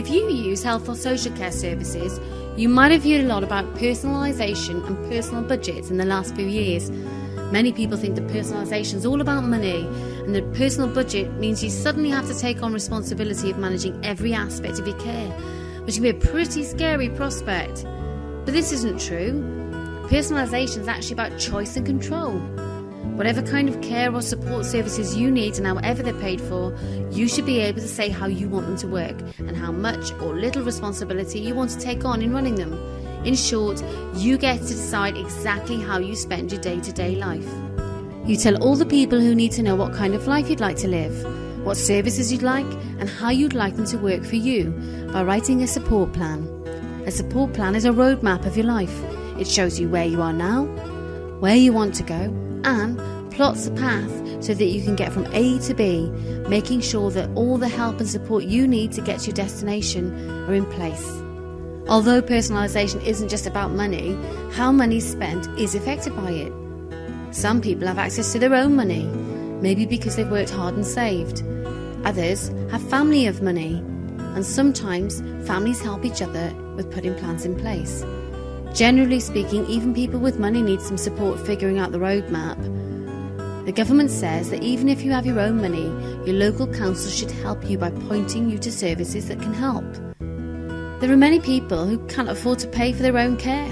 If you use health or social care services, you might have heard a lot about personalisation and personal budgets in the last few years. Many people think that personalisation is all about money, and that personal budget means you suddenly have to take on responsibility of managing every aspect of your care, which can be a pretty scary prospect. But this isn't true. Personalisation is actually about choice and control. Whatever kind of care or support services you need and however they're paid for, you should be able to say how you want them to work and how much or little responsibility you want to take on in running them. In short, you get to decide exactly how you spend your day-to-day life. You tell all the people who need to know what kind of life you'd like to live, what services you'd like, and how you'd like them to work for you by writing a support plan. A support plan is a roadmap of your life. It shows you where you are now, where you want to go, and plots a path so that you can get from A to B, making sure that all the help and support you need to get to your destination are in place. Although personalisation isn't just about money, how money is spent is affected by it. Some people have access to their own money, maybe because they've worked hard and saved. Others have family of money, and sometimes families help each other with putting plans in place. Generally speaking, even people with money need some support figuring out the roadmap. The government says that even if you have your own money, your local council should help you by pointing you to services that can help. There are many people who can't afford to pay for their own care,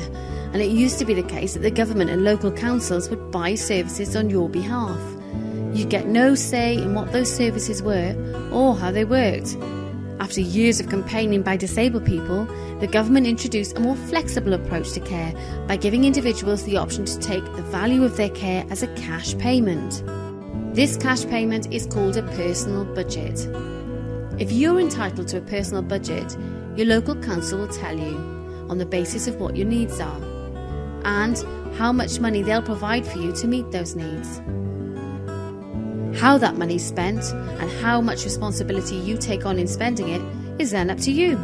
and it used to be the case that the government and local councils would buy services on your behalf. You'd get no say in what those services were or how they worked. After years of campaigning by disabled people, the government introduced a more flexible approach to care by giving individuals the option to take the value of their care as a cash payment. This cash payment is called a personal budget. If you're entitled to a personal budget, your local council will tell you, on the basis of what your needs are, and how much money they'll provide for you to meet those needs. How that money is spent and how much responsibility you take on in spending it is then up to you.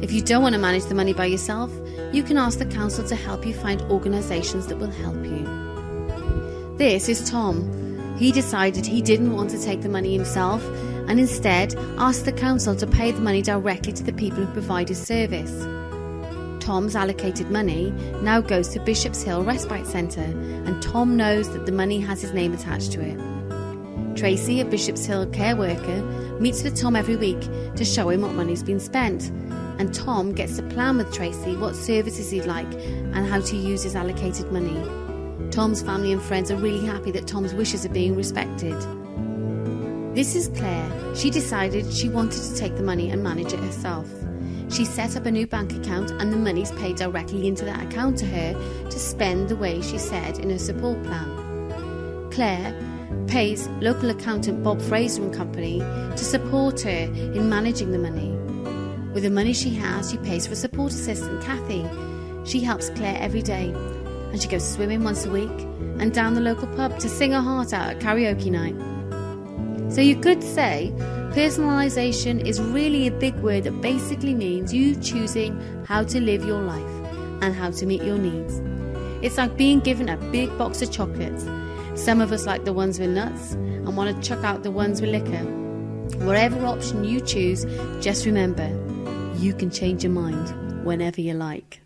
If you don't want to manage the money by yourself, you can ask the council to help you find organisations that will help you. This is Tom. He decided he didn't want to take the money himself and instead asked the council to pay the money directly to the people who provide his service. Tom's allocated money now goes to Bishop's Hill Respite Centre, and Tom knows that the money has his name attached to it. Tracy, a Bishop's Hill care worker, meets with Tom every week to show him what money's been spent, and Tom gets to plan with Tracy what services he'd like and how to use his allocated money. Tom's family and friends are really happy that Tom's wishes are being respected. This is Claire. She decided she wanted to take the money and manage it herself. She set up a new bank account, and the money's paid directly into that account to her to spend the way she said in her support plan. Claire pays local accountant Bob Fraser and Company to support her in managing the money. With the money she has, she pays for a support assistant, Kathy. She helps Claire every day, and she goes swimming once a week and down the local pub to sing her heart out at karaoke night. So you could say personalisation is really a big word that basically means you choosing how to live your life and how to meet your needs. It's like being given a big box of chocolates. Some of us like the ones with nuts and want to chuck out the ones with liquor. Whatever option you choose, just remember, you can change your mind whenever you like.